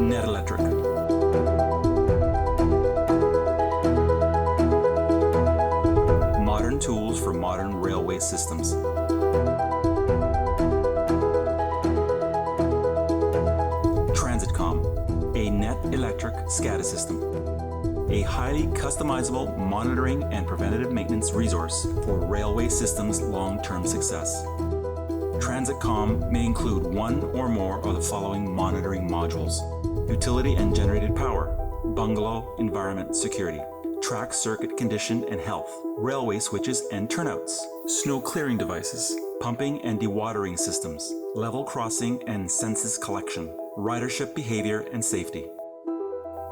Net Electric. Modern tools for modern railway systems. TransitCom, a net electric SCADA system. A highly customizable monitoring and preventative maintenance resource for railway systems' long-term success. TransitCom may include one or more of the following monitoring modules: utility and generated power, bungalow environment security, track circuit condition and health, railway switches and turnouts, snow clearing devices, pumping and dewatering systems, level crossing and census collection, ridership behavior and safety.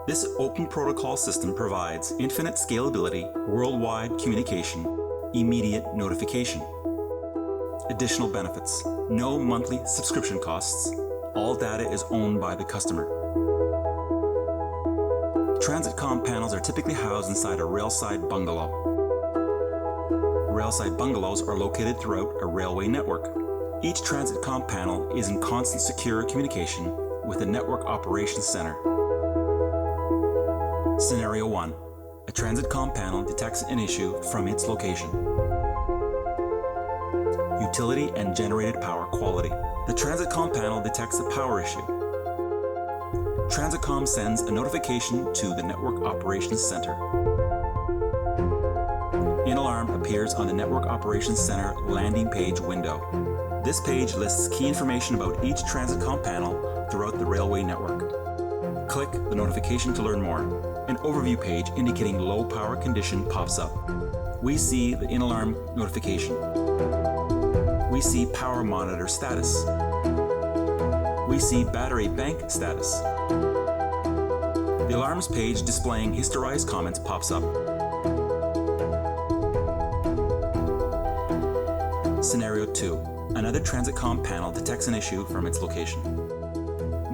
This open protocol system provides infinite scalability, worldwide communication, immediate notification. Additional benefits: no monthly subscription costs. All data is owned by the customer. TransitCom panels are typically housed inside a railside bungalow. Railside bungalows are located throughout a railway network. Each TransitCom panel is in constant secure communication with the Network Operations Center. Scenario 1. A TransitCom panel detects an issue from its location. Utility and generated power quality. The TransitCom panel detects a power issue. TransitCom sends a notification to the Network Operations Center. An alarm appears on the Network Operations Center landing page window. This page lists key information about each TransitCom panel throughout the railway network. Click the notification to learn more. An overview page indicating low power condition pops up. We see the in-alarm notification. We see power monitor status. We see battery bank status. The alarms page displaying historized comments pops up. Scenario 2. Another TransitCom panel detects an issue from its location.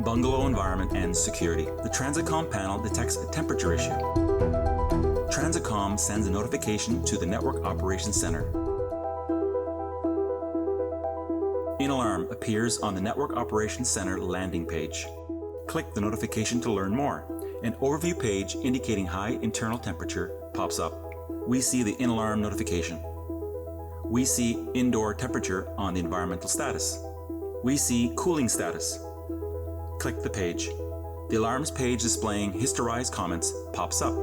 Bungalow environment and security. The TransitCom panel detects a temperature issue. TransitCom sends a notification to the Network Operations Center. An alarm appears on the Network Operations Center landing page. Click the notification to learn more. An overview page indicating high internal temperature pops up. We see the in-alarm notification. We see indoor temperature on the environmental status. We see cooling status. Click the page. The alarms page displaying historized comments pops up.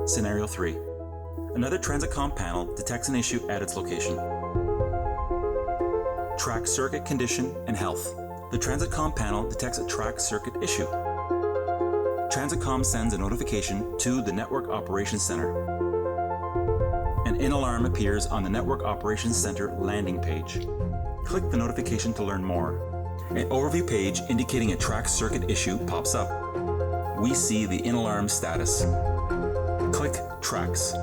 Scenario 3. Another TransitCom panel detects an issue at its location. Track circuit condition and health. The TransitCom panel detects a track circuit issue. TransitCom sends a notification to the Network Operations Center. An in-alarm appears on the Network Operations Center landing page. Click the notification to learn more. An overview page indicating a track circuit issue pops up. We see the in-alarm status. Click Tracks.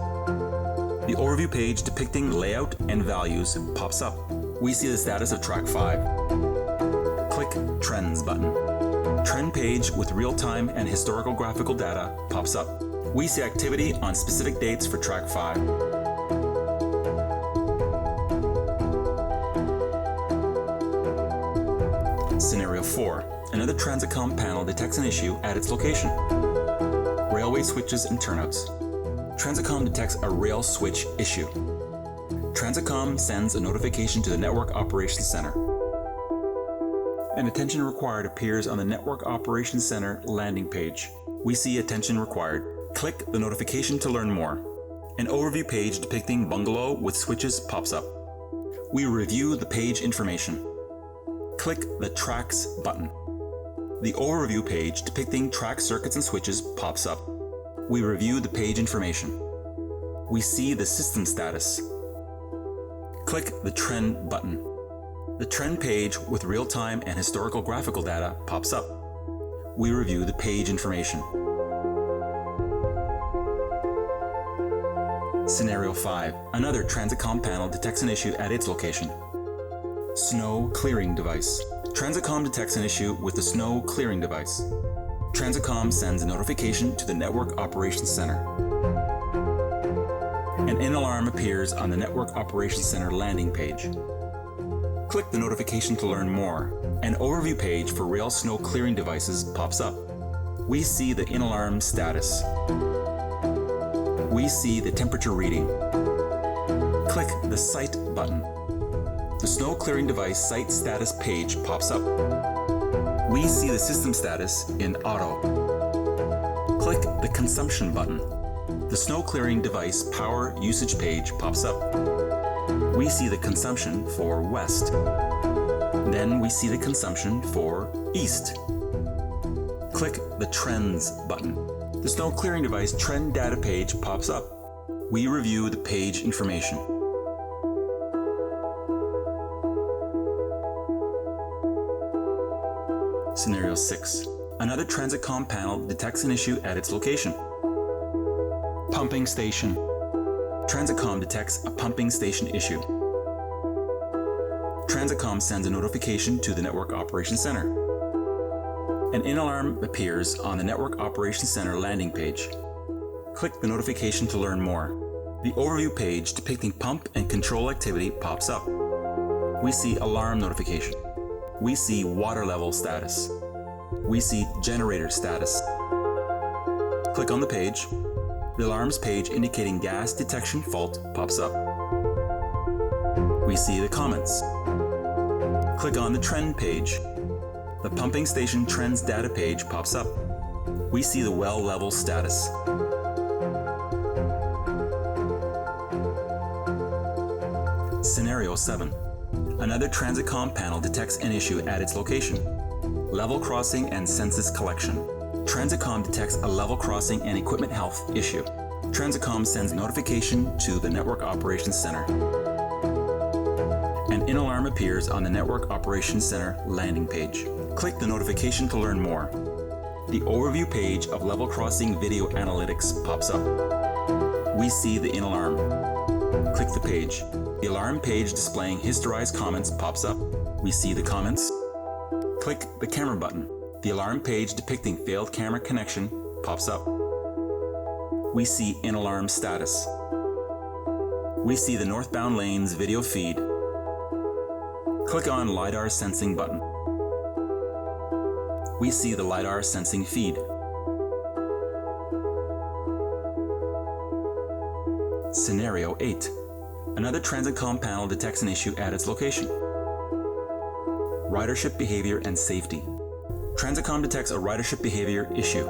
The overview page depicting layout and values pops up. We see the status of Track 5. Click Trends button. Trend page with real-time and historical graphical data pops up. We see activity on specific dates for Track 5. Scenario 4. Another TransitCom panel detects an issue at its location. Railway switches and turnouts. TransitCom detects a rail switch issue. TransitCom sends a notification to the Network Operations Center. An attention required appears on the Network Operations Center landing page. We see attention required. Click the notification to learn more. An overview page depicting bungalow with switches pops up. We review the page information. Click the Tracks button. The overview page depicting track circuits and switches pops up. We review the page information. We see the system status. Click the Trend button. The trend page with real-time and historical graphical data pops up. We review the page information. Scenario 5. Another TransitCom panel detects an issue at its location. Snow clearing device. TransitCom detects an issue with the snow clearing device. TransitCom sends a notification to the Network Operations Center. An in-alarm appears on the Network Operations Center landing page. Click Click the notification to learn more. An overview page for rail snow clearing devices pops up. We see the in-alarm status. We see the temperature reading. Click the Site button. The snow clearing device site status page pops up. We see the system status in Auto. Click the Consumption button. The snow clearing device power usage page pops up. We see the consumption for West. Then we see the consumption for East. Click the Trends button. The snow clearing device trend data page pops up. We review the page information. Scenario 6. Another TransitCom panel detects an issue at its location. Pumping station. TransitCom detects a pumping station issue. TransitCom sends a notification to the Network Operations Center. An in-alarm appears on the Network Operations Center landing page. Click the notification to learn more. The overview page depicting pump and control activity pops up. We see alarm notification. We see water level status. We see generator status. Click on the page. The alarms page indicating gas detection fault pops up. We see the comments. Click on the trend page. The pumping station trends data page pops up. We see the well level status. Scenario 7. Another TransitCom panel detects an issue at its location. Level crossing and census collection. TransitCom detects a level crossing and equipment health issue. TransitCom sends notification to the Network Operations Center. An in-alarm appears on the Network Operations Center landing page. Click the notification to learn more. The overview page of level crossing video analytics pops up. We see the in-alarm. Click the page. The alarm page displaying historized comments pops up. We see the comments. Click the camera button. The alarm page depicting failed camera connection pops up. We see in-alarm status. We see the northbound lanes video feed. Click on LiDAR sensing button. We see the LiDAR sensing feed. Scenario 8. Another TransitCom panel detects an issue at its location. Ridership behavior and safety. TransitCom detects a ridership behavior issue.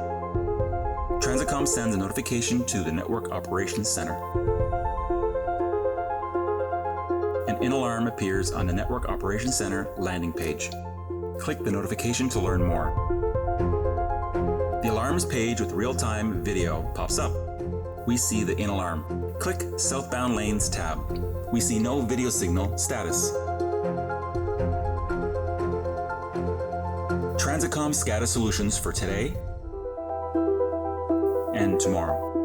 TransitCom sends a notification to the Network Operations Center. An in-alarm appears on the Network Operations Center landing page. Click the notification to learn more. The alarms page with real-time video pops up. We see the in-alarm. Click Southbound Lanes tab. We see no video signal status. TransitCom SCADA solutions for today and tomorrow.